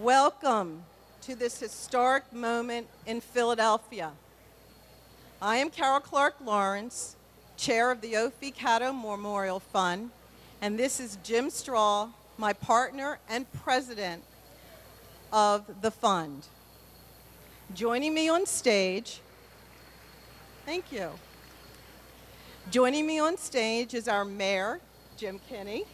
Welcome to this historic moment in Philadelphia. I am Carol Clark Lawrence, chair of the Catto Memorial Fund, and this is Jim Straw, my partner and president of the fund. Joining me on stage, thank you. Joining me on stage is our mayor, Jim Kinney.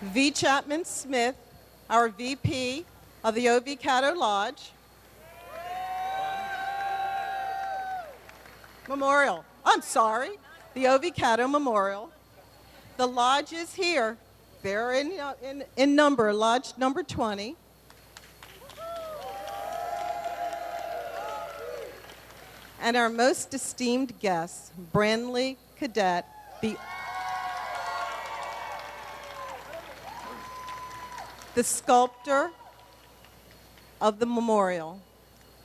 V. Chapman Smith, our VP of the O.V. Catto Lodge. Memorial, I'm sorry, the O.V. Catto Memorial. The lodge is here. They're in number, lodge number 20. And our most esteemed guest, Brandley Cadet, the sculptor of the memorial.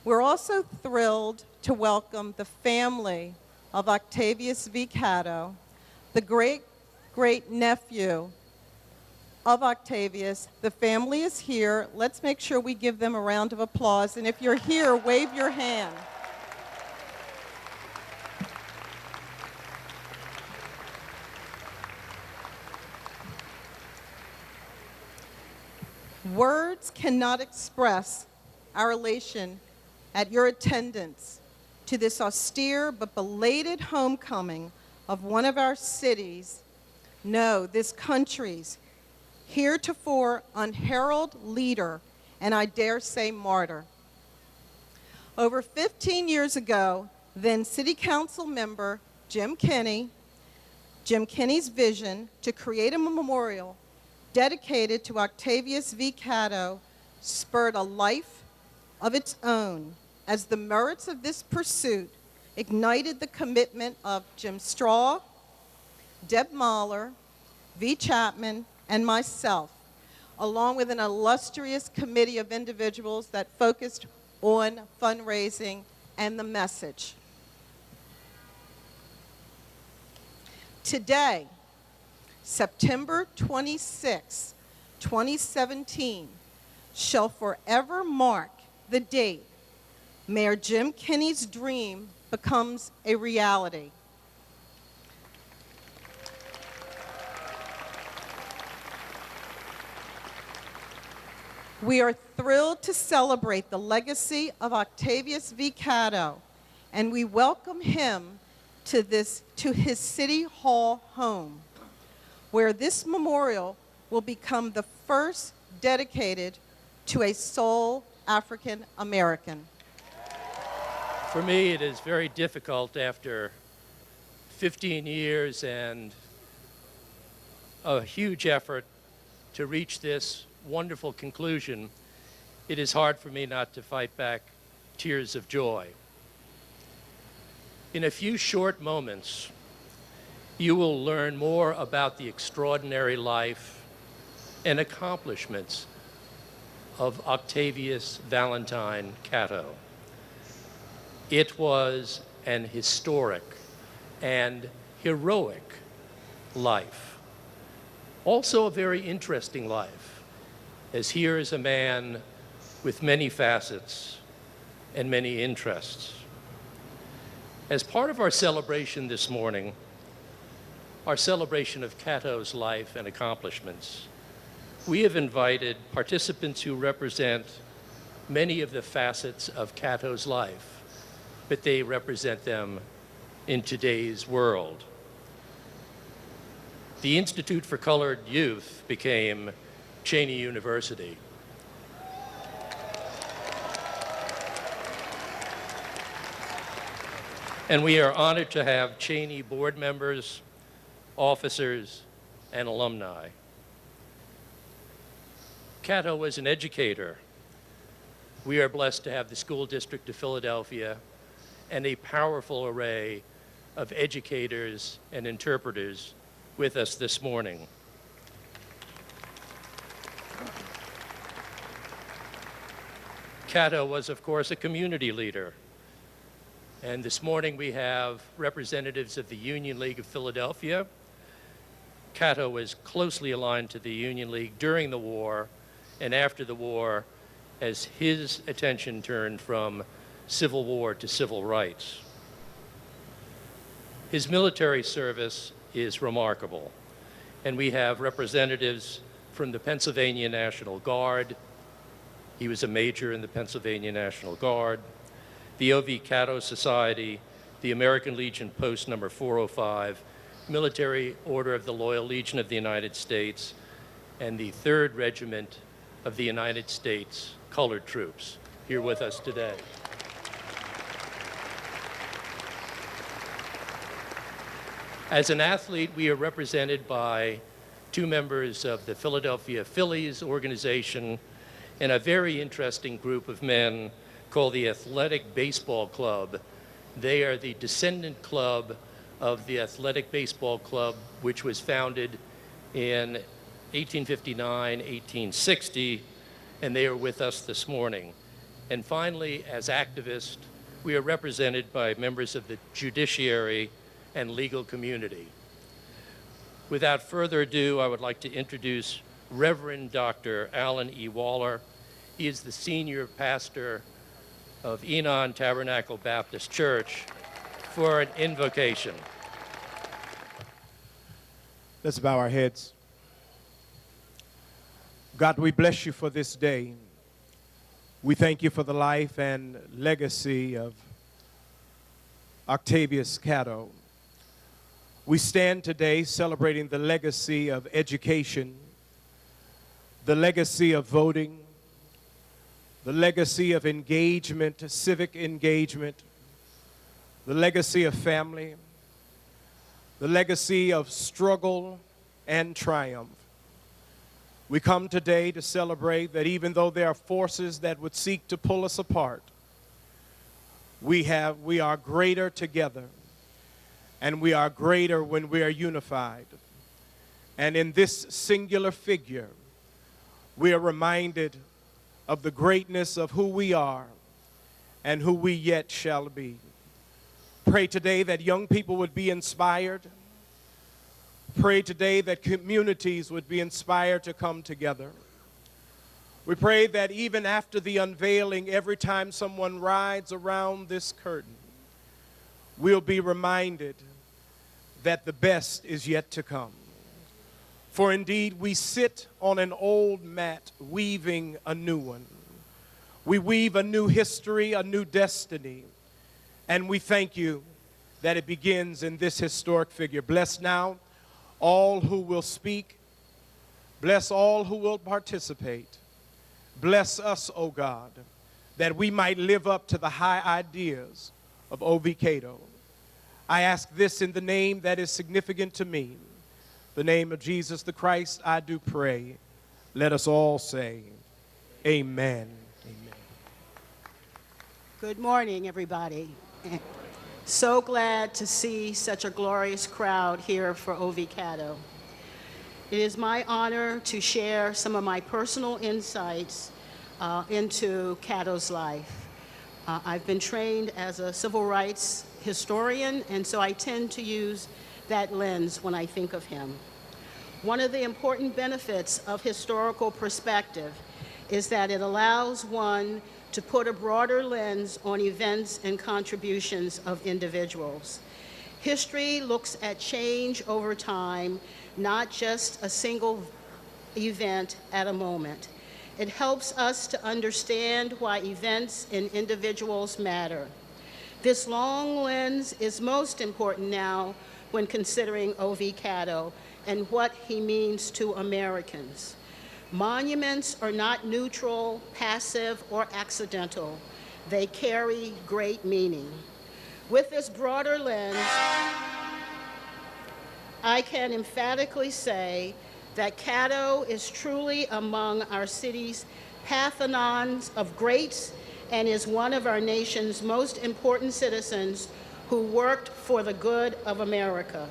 We're also thrilled to welcome the family of Octavius V. Catto, the great-great-nephew of Octavius. The family is here. Let's make sure we give them a round of applause. And if you're here, wave your hand. Words cannot express our elation at your attendance to this austere but belated homecoming of one of our cities, no, this country's heretofore unheralded leader, and I dare say martyr. Over 15 years ago, then City Council member Jim Kinney's vision to create a memorial dedicated to Octavius V. Catto spurred a life of its own as the merits of this pursuit ignited the commitment of Jim Straw, Deb Mahler, V. Chapman, and myself, along with an illustrious committee of individuals that focused on fundraising and the message. Today, September 26, 2017, shall forever mark the date Mayor Jim Kinney's dream becomes a reality. We are thrilled to celebrate the legacy of Octavius V. Catto, and we welcome him to his City Hall home, where this memorial will become the first dedicated to a sole African American. For me, it is very difficult after 15 years and a huge effort to reach this wonderful conclusion. It is hard for me not to fight back tears of joy. In a few short moments, you will learn more about the extraordinary life and accomplishments of Octavius Valentine Catto. It was an historic and heroic life. Also a very interesting life, as here is a man with many facets and many interests. As part of our celebration this morning, our celebration of Catto's life and accomplishments, we have invited participants who represent many of the facets of Catto's life, but they represent them in today's world. The Institute for Colored Youth became Cheney University. And we are honored to have Cheney board members, officers, and alumni. Catto was an educator. We are blessed to have the School District of Philadelphia and a powerful array of educators and interpreters with us this morning. Catto was, of course, a community leader. And this morning we have representatives of the Union League of Philadelphia, Catto was closely aligned to the Union League during the war and after the war as his attention turned from Civil War to civil rights. His military service is remarkable, and we have representatives from the Pennsylvania National Guard. He was a major in the Pennsylvania National Guard, the O.V. Catto Society, the American Legion Post number 405, Military Order of the Loyal Legion of the United States, and the 3rd Regiment of the United States Colored Troops here with us today. As an athlete, we are represented by 2 members of the Philadelphia Phillies organization and a very interesting group of men called the Athletic Baseball Club. They are the descendant club of the Athletic Baseball Club, which was founded in 1859, 1860, and they are with us this morning. And finally, as activists, we are represented by members of the judiciary and legal community. Without further ado, I would like to introduce Reverend Dr. Alan E. Waller. He is the senior pastor of Enon Tabernacle Baptist Church for an invocation. Let's bow our heads. God, we bless you for this day. We thank you for the life and legacy of Octavius Catto. We stand today celebrating the legacy of education, the legacy of voting, the legacy of engagement, civic engagement, the legacy of family, the legacy of struggle and triumph. We come today to celebrate that even though there are forces that would seek to pull us apart, we are greater together, and we are greater when we are unified. And in this singular figure, we are reminded of the greatness of who we are and who we yet shall be. Pray today that young people would be inspired. Pray today that communities would be inspired to come together. We pray that even after the unveiling, every time someone rides around this curtain, we'll be reminded that the best is yet to come. For indeed, we sit on an old mat weaving a new one. We weave a new history, a new destiny, and we thank you that it begins in this historic figure. Bless now all who will speak. Bless all who will participate. Bless us, O God, that we might live up to the high ideas of O.V. Catto. I ask this in the name that is significant to me, the name of Jesus the Christ, I do pray. Let us all say, amen. Amen. Good morning, everybody. So glad to see such a glorious crowd here for O.V. Catto. It is my honor to share some of my personal insights into Catto's life. I've been trained as a civil rights historian, and so I tend to use that lens when I think of him. One of the important benefits of historical perspective is that it allows one to put a broader lens on events and contributions of individuals. History looks at change over time, not just a single event at a moment. It helps us to understand why events and individuals matter. This long lens is most important now when considering O.V. Catto and what he means to Americans. Monuments are not neutral, passive, or accidental. They carry great meaning. With this broader lens, I can emphatically say that Catto is truly among our city's Parthenons of greats and is one of our nation's most important citizens who worked for the good of America.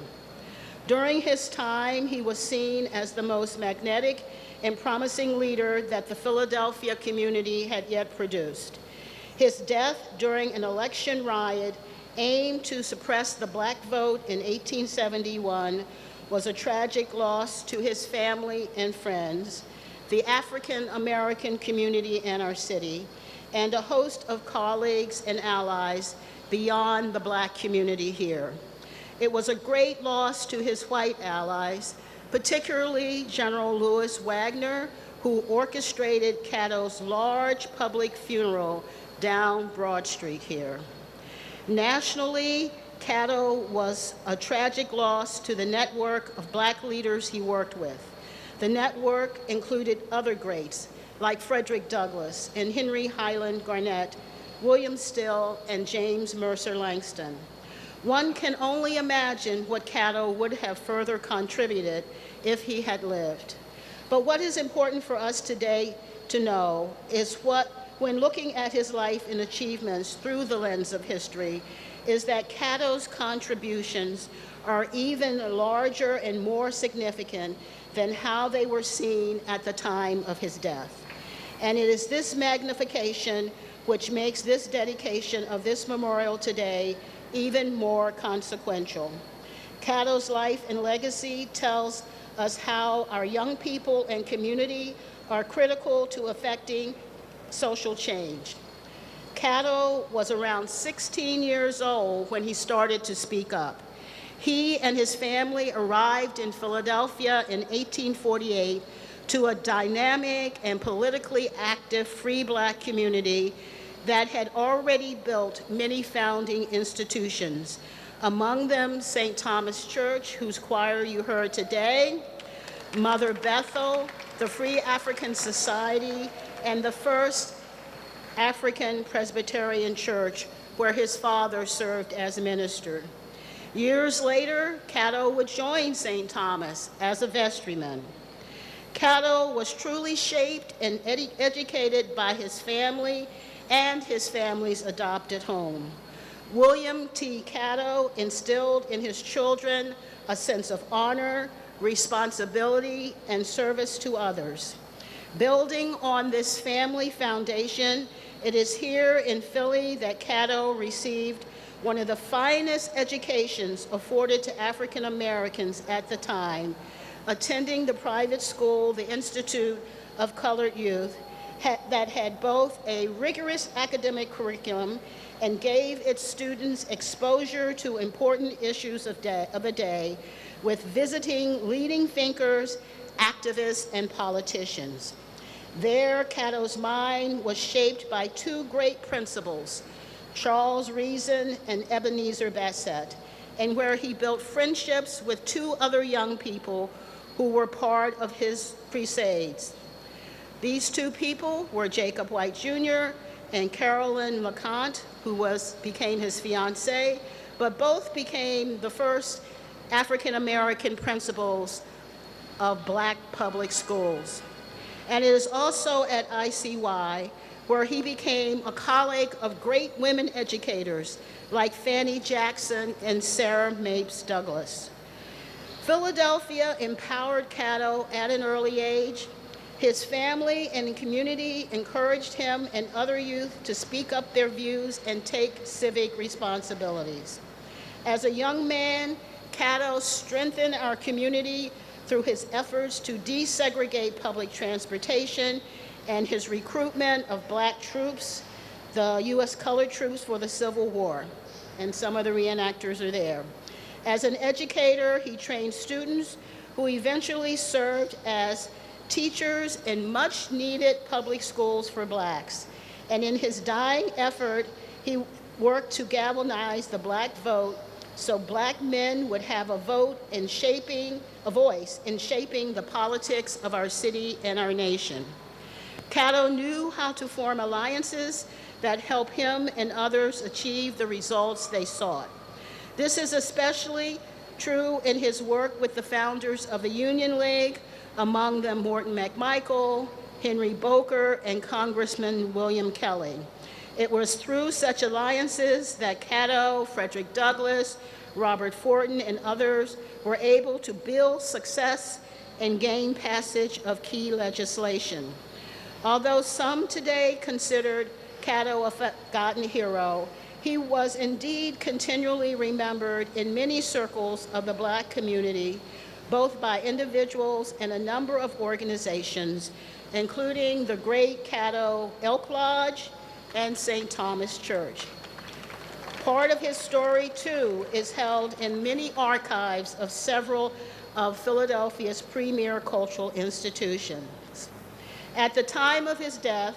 During his time, he was seen as the most magnetic and promising leader that the Philadelphia community had yet produced. His death during an election riot aimed to suppress the black vote in 1871 was a tragic loss to his family and friends, the African American community in our city, and a host of colleagues and allies beyond the Black community here. It was a great loss to his white allies, particularly General Louis Wagner, who orchestrated Catto's large public funeral down Broad Street here. Nationally, Catto was a tragic loss to the network of Black leaders he worked with. The network included other greats like Frederick Douglass and Henry Highland Garnett, William Still, and James Mercer Langston. One can only imagine what Catto would have further contributed if he had lived. But what is important for us today to know is when looking at his life and achievements through the lens of history, is that Catto's contributions are even larger and more significant than how they were seen at the time of his death. And it is this magnification which makes this dedication of this memorial today even more consequential. Catto's life and legacy tells us how our young people and community are critical to affecting social change. Catto was around 16 years old when he started to speak up. He and his family arrived in Philadelphia in 1848 to a dynamic and politically active free Black community that had already built many founding institutions, among them St. Thomas Church, whose choir you heard today, Mother Bethel, the Free African Society, and the first African Presbyterian Church, where his father served as minister. Years later, Catto would join St. Thomas as a vestryman. Catto was truly shaped and educated by his family and his family's adopted home. William T. Catto instilled in his children a sense of honor, responsibility, and service to others. Building on this family foundation, it is here in Philly that Catto received one of the finest educations afforded to African Americans at the time, attending the private school, the Institute of Colored Youth, that had both a rigorous academic curriculum and gave its students exposure to important issues of the day with visiting leading thinkers, activists, and politicians. There, Catto's mind was shaped by two great principles, Charles Reason and Ebenezer Bassett, and where he built friendships with two other young people who were part of his crusades. These two people were Jacob White Jr. and Carolyn LeConte, who became his fiancée, but both became the first African-American principals of Black public schools. And it is also at ICY where he became a colleague of great women educators like Fannie Jackson and Sarah Mapes Douglas. Philadelphia empowered Catto at an early age. His family and community encouraged him and other youth to speak up their views and take civic responsibilities. As a young man, Catto strengthened our community through his efforts to desegregate public transportation and his recruitment of Black troops, the U.S. colored troops for the Civil War, and some of the reenactors are there. As an educator, he trained students who eventually served as teachers in much-needed public schools for Blacks. And in his dying effort, he worked to galvanize the Black vote so Black men would have a voice in shaping the politics of our city and our nation. Catto knew how to form alliances that help him and others achieve the results they sought. This is especially true in his work with the founders of the Union League, among them Morton McMichael, Henry Boker, and Congressman William Kelly. It was through such alliances that Catto, Frederick Douglass, Robert Fortin, and others were able to build success and gain passage of key legislation. Although some today considered Catto a forgotten hero, he was indeed continually remembered in many circles of the Black community both by individuals and a number of organizations, including the great Catto Elk Lodge and St. Thomas Church. Part of his story, too, is held in many archives of several of Philadelphia's premier cultural institutions. At the time of his death,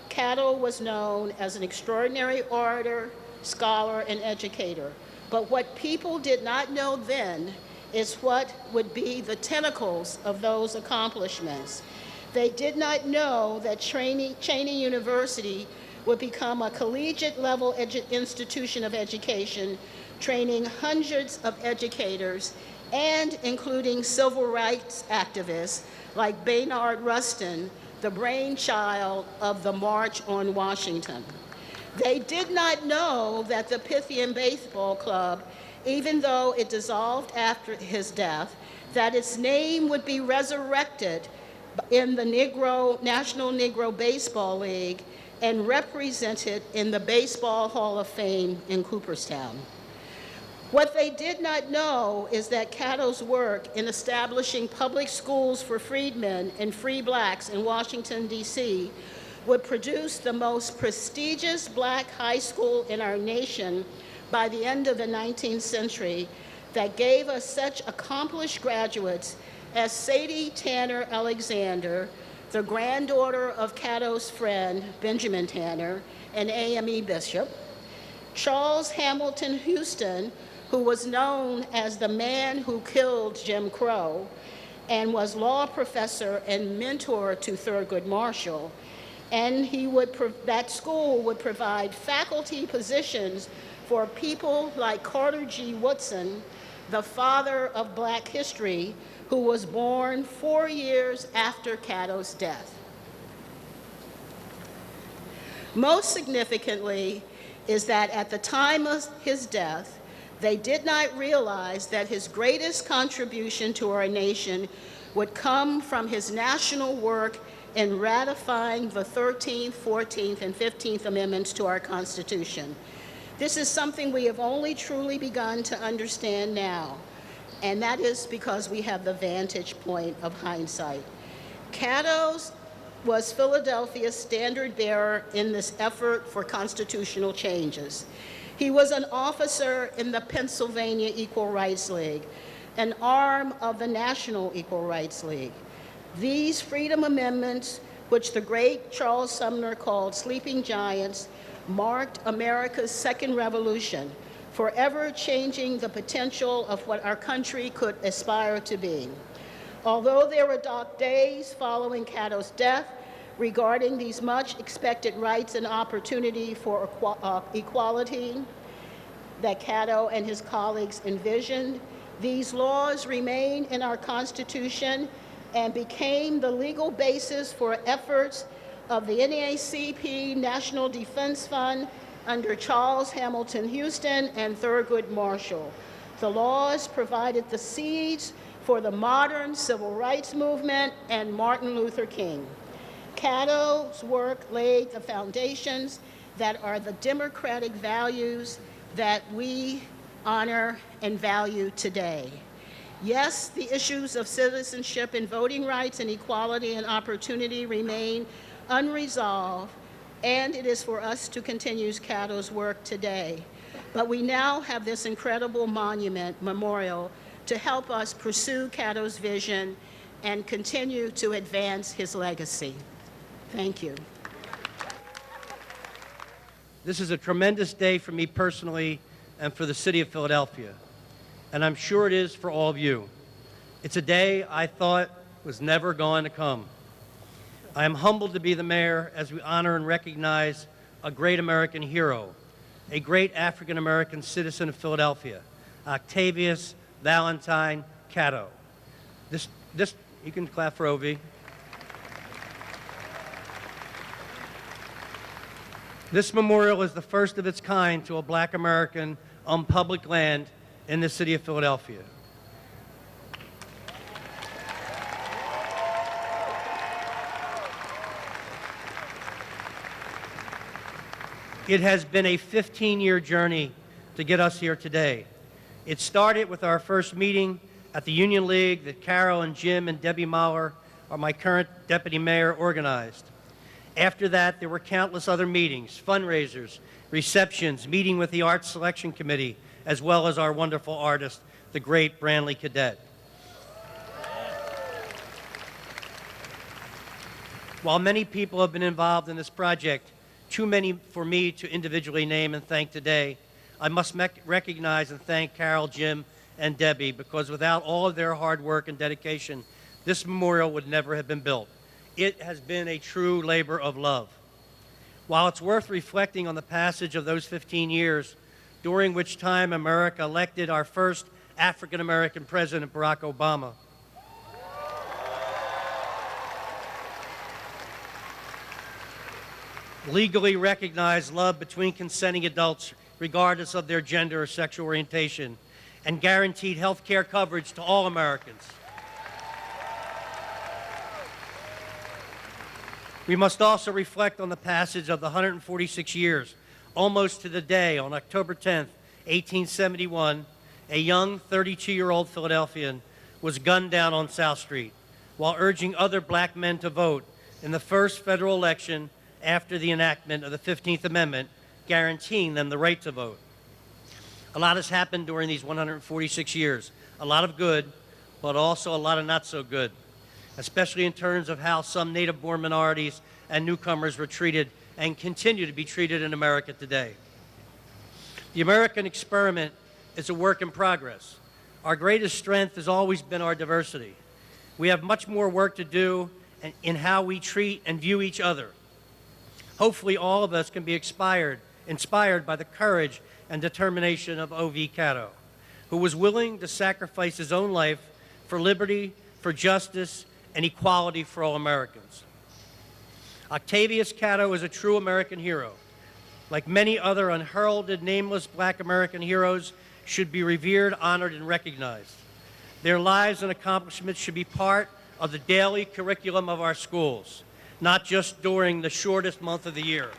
Catto was known as an extraordinary orator, scholar, and educator. But what people did not know then is what would be the tentacles of those accomplishments. They did not know that Cheyney University would become a collegiate-level institution of education, training hundreds of educators and including civil rights activists like Baynard Rustin, the brainchild of the March on Washington. They did not know that the Pythian Baseball Club, even though it dissolved after his death, that its name would be resurrected in the National Negro Baseball League and represented in the Baseball Hall of Fame in Cooperstown. What they did not know is that Catto's work in establishing public schools for freedmen and free blacks in Washington, D.C. would produce the most prestigious black high school in our nation by the end of the 19th century that gave us such accomplished graduates as Sadie Tanner Alexander, the granddaughter of Catto's friend, Benjamin Tanner, and A.M.E. Bishop, Charles Hamilton Houston, who was known as the man who killed Jim Crow and was law professor and mentor to Thurgood Marshall, and that school would provide faculty positions for people like Carter G. Woodson, the father of Black history, who was born 4 years after Catto's death. Most significantly is that at the time of his death, they did not realize that his greatest contribution to our nation would come from his national work in ratifying the 13th, 14th, and 15th Amendments to our Constitution. This is something we have only truly begun to understand now, and that is because we have the vantage point of hindsight. Catto was Philadelphia's standard bearer in this effort for constitutional changes. He was an officer in the Pennsylvania Equal Rights League, an arm of the National Equal Rights League. These freedom amendments, which the great Charles Sumner called sleeping giants, marked America's second revolution, forever changing the potential of what our country could aspire to be. Although there were dark days following Catto's death regarding these much expected rights and opportunity for equality that Catto and his colleagues envisioned, these laws remain in our Constitution and became the legal basis for efforts of the NAACP National Defense Fund under Charles Hamilton Houston and Thurgood Marshall. The laws provided the seeds for the modern civil rights movement and Martin Luther King. Catto's work laid the foundations that are the democratic values that we honor and value today. Yes, the issues of citizenship and voting rights and equality and opportunity remain unresolved, and it is for us to continue Catto's work today. But we now have this incredible memorial to help us pursue Catto's vision and continue to advance his legacy. Thank you. This is a tremendous day for me personally and for the city of Philadelphia, and I'm sure it is for all of you. It's a day I thought was never going to come. I am humbled to be the mayor as we honor and recognize a great American hero, a great African-American citizen of Philadelphia, Octavius Valentine Catto. You can clap for OV. This memorial is the first of its kind to a Black American on public land in the city of Philadelphia. It has been a 15-year journey to get us here today. It started with our first meeting at the Union League that Carol and Jim and Debbie Mahler, my current deputy mayor, organized. After that, there were countless other meetings, fundraisers, receptions, meeting with the Arts Selection Committee, as well as our wonderful artist, the great Brantley Cadet. While many people have been involved in this project, too many for me to individually name and thank today, I must recognize and thank Carol, Jim, and Debbie, because without all of their hard work and dedication, this memorial would never have been built. It has been a true labor of love. While it's worth reflecting on the passage of those 15 years, during which time America elected our first African-American president, Barack Obama, legally recognized love between consenting adults regardless of their gender or sexual orientation, and guaranteed health care coverage to all Americans. We must also reflect on the passage of the 146 years, almost to the day, on October 10th, 1871, a young 32-year-old Philadelphian was gunned down on South Street while urging other black men to vote in the first federal election after the enactment of the 15th Amendment, guaranteeing them the right to vote. A lot has happened during these 146 years, a lot of good, but also a lot of not so good, especially in terms of how some native-born minorities and newcomers were treated and continue to be treated in America today. The American experiment is a work in progress. Our greatest strength has always been our diversity. We have much more work to do in how we treat and view each other. Hopefully all of us can be inspired by the courage and determination of O.V. Catto, who was willing to sacrifice his own life for liberty, for justice, and equality for all Americans. Octavius Catto is a true American hero. Like many other unheralded, nameless black American heroes, should be revered, honored, and recognized. Their lives and accomplishments should be part of the daily curriculum of our schools, not just during the shortest month of the year.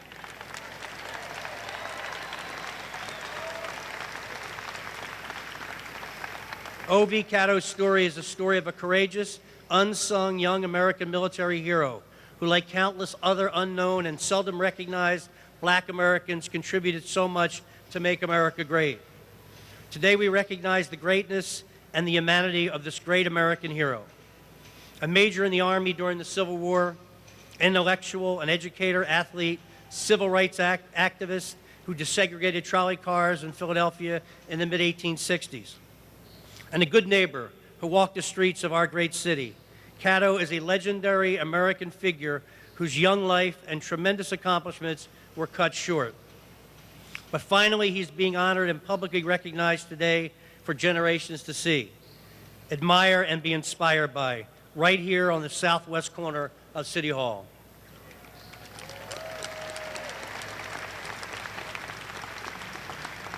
O.V. Catto's story is the story of a courageous, unsung young American military hero who, like countless other unknown and seldom recognized black Americans, contributed so much to make America great. Today we recognize the greatness and the humanity of this great American hero. A major in the Army during the Civil War, intellectual, an educator, athlete, civil rights activist who desegregated trolley cars in Philadelphia in the mid-1860s. And a good neighbor who walked the streets of our great city. Catto is a legendary American figure whose young life and tremendous accomplishments were cut short. But finally, he's being honored and publicly recognized today for generations to see, admire, and be inspired by, right here on the southwest corner of City Hall.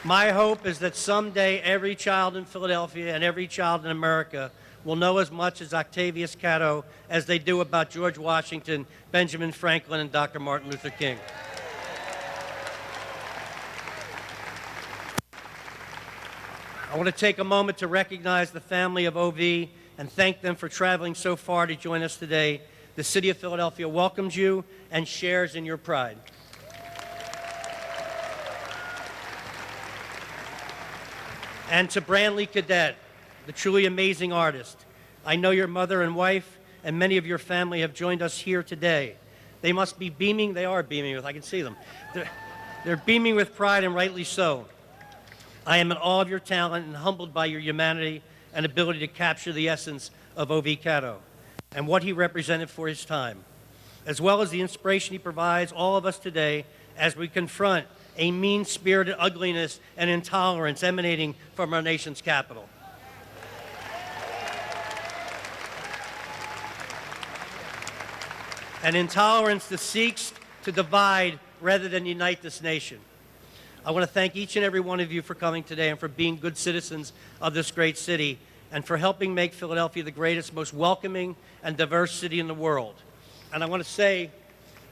My hope is that someday every child in Philadelphia and every child in America will know as much as Octavius Catto as they do about George Washington, Benjamin Franklin, and Dr. Martin Luther King. I want to take a moment to recognize the family of O.V. and thank them for traveling so far to join us today. The city of Philadelphia welcomes you and shares in your pride. And to Brantley Cadet, the truly amazing artist, I know your mother and wife and many of your family have joined us here today. They must be beaming. They are beaming with, I can see them. They're beaming with pride, and rightly so. I am in awe of your talent and humbled by your humanity and ability to capture the essence of O.V. Catto and what he represented for his time, as well as the inspiration he provides all of us today as we confront a mean-spirited ugliness and intolerance emanating from our nation's capital. An intolerance that seeks to divide rather than unite this nation. I want to thank each and every one of you for coming today and for being good citizens of this great city and for helping make Philadelphia the greatest, most welcoming and diverse city in the world. And I want to say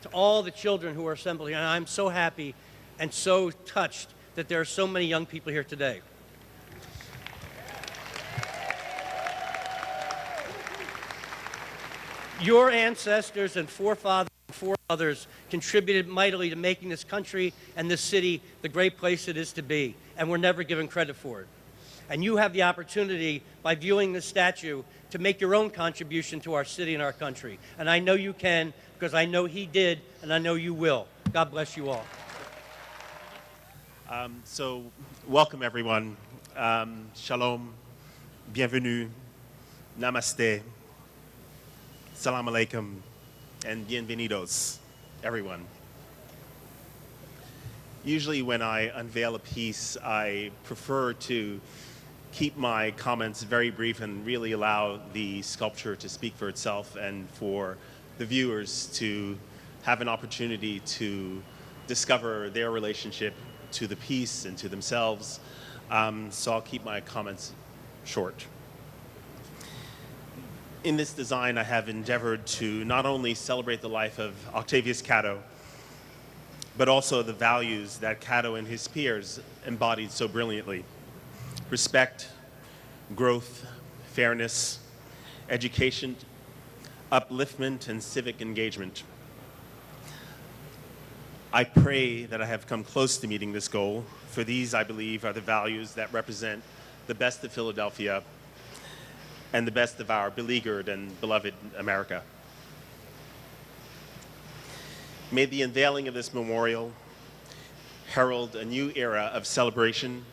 to all the children who are assembled here, and I'm so happy and so touched that there are so many young people here today. Your ancestors and forefathers and foremothers contributed mightily to making this country and this city the great place it is to be, and we're never given credit for it. And you have the opportunity, by viewing this statue, to make your own contribution to our city and our country. And I know you can, because I know he did, and I know you will. God bless you all. So, welcome everyone. Shalom, bienvenue, namaste, salam alaikum, and bienvenidos, everyone. Usually when I unveil a piece, I prefer to keep my comments very brief and really allow the sculpture to speak for itself and for the viewers to have an opportunity to discover their relationship to the piece and to themselves. So I'll keep my comments short. In this design, I have endeavored to not only celebrate the life of Octavius Catto, but also the values that Catto and his peers embodied so brilliantly: respect, growth, fairness, education, upliftment, and civic engagement. I pray that I have come close to meeting this goal, for these, I believe, are the values that represent the best of Philadelphia and the best of our beleaguered and beloved America. May the unveiling of this memorial herald a new era of celebration,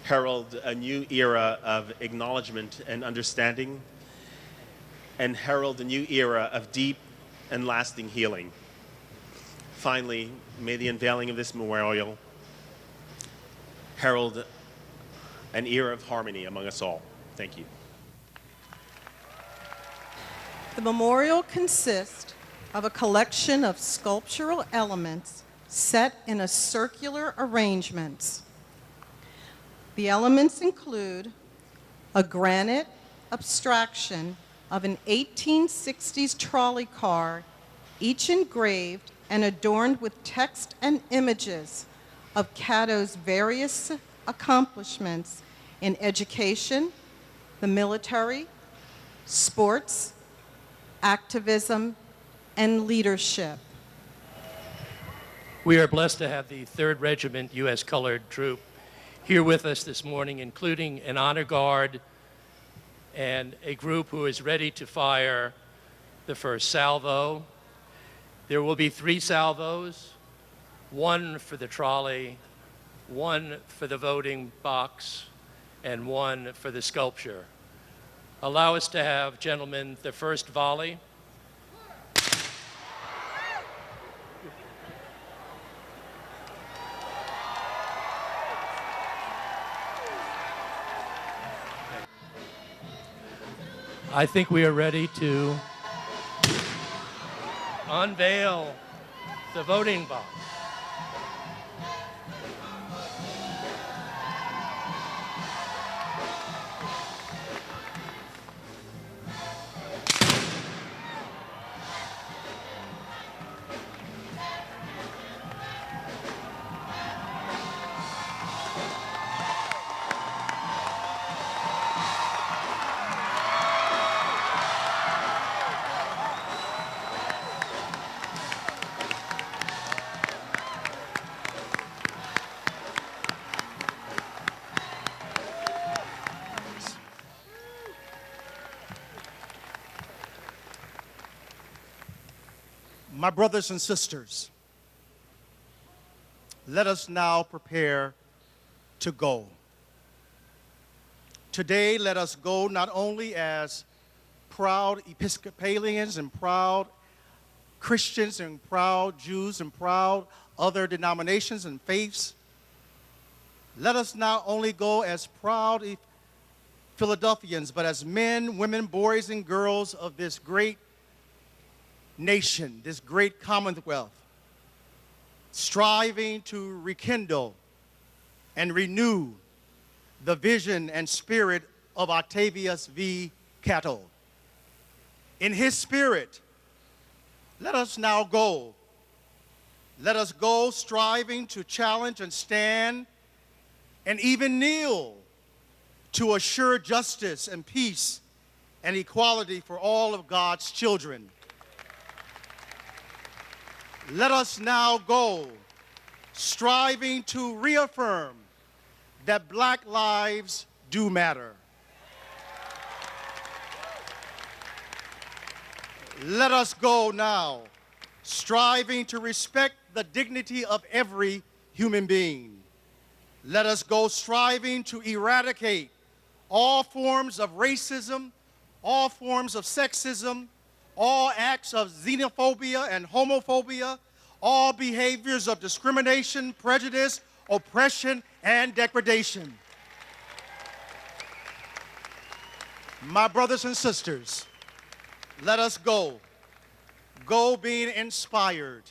herald a new era of acknowledgement and understanding, and herald a new era of deep and lasting healing. Finally, may the unveiling of this memorial herald an era of harmony among us all. Thank you. The memorial consists of a collection of sculptural elements set in a circular arrangement. The elements include a granite abstraction of an 1860s trolley car, each engraved and adorned with text and images of Catto's various accomplishments in education, the military, sports, activism, and leadership. We are blessed to have the 3rd Regiment U.S. Colored Troop here with us this morning, including an honor guard and a group who is ready to fire the first salvo. There will be 3 salvos, 1 for the trolley, 1 for the voting box, and 1 for the sculpture. Allow us to have, gentlemen, the first volley. I think we are ready to unveil the voting box. My brothers and sisters, let us now prepare to go. Today, let us go not only as proud Episcopalians and proud Christians and proud Jews and proud other denominations and faiths. Let us not only go as proud Philadelphians, but as men, women, boys, and girls of this great nation, this great commonwealth, striving to rekindle and renew the vision and spirit of Octavius V. Catto. In his spirit, let us now go. Let us go striving to challenge and stand and even kneel to assure justice and peace and equality for all of God's children. Let us now go, striving to reaffirm that black lives do matter. Let us go now, striving to respect the dignity of every human being. Let us go striving to eradicate all forms of racism, all forms of sexism, all acts of xenophobia and homophobia, all behaviors of discrimination, prejudice, oppression, and degradation. My brothers and sisters, let us go. Go being inspired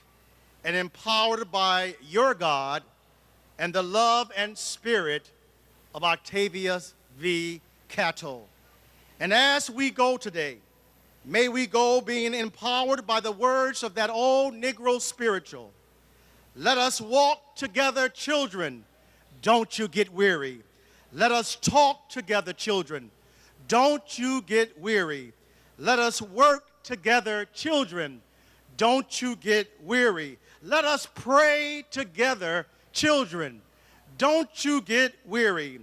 and empowered by your God and the love and spirit of Octavius v. Catto. And as we go today, may we go being empowered by the words of that old Negro spiritual. Let us walk together, children. Don't you get weary. Let us talk together, children. Don't you get weary. Let us work together, children. Don't you get weary. Let us pray together, children. Don't you get weary.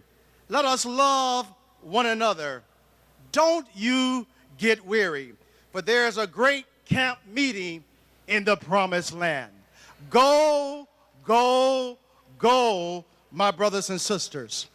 Let us love one another. Don't you get weary. For there is a great camp meeting in the promised land. Go, go, go, my brothers and sisters.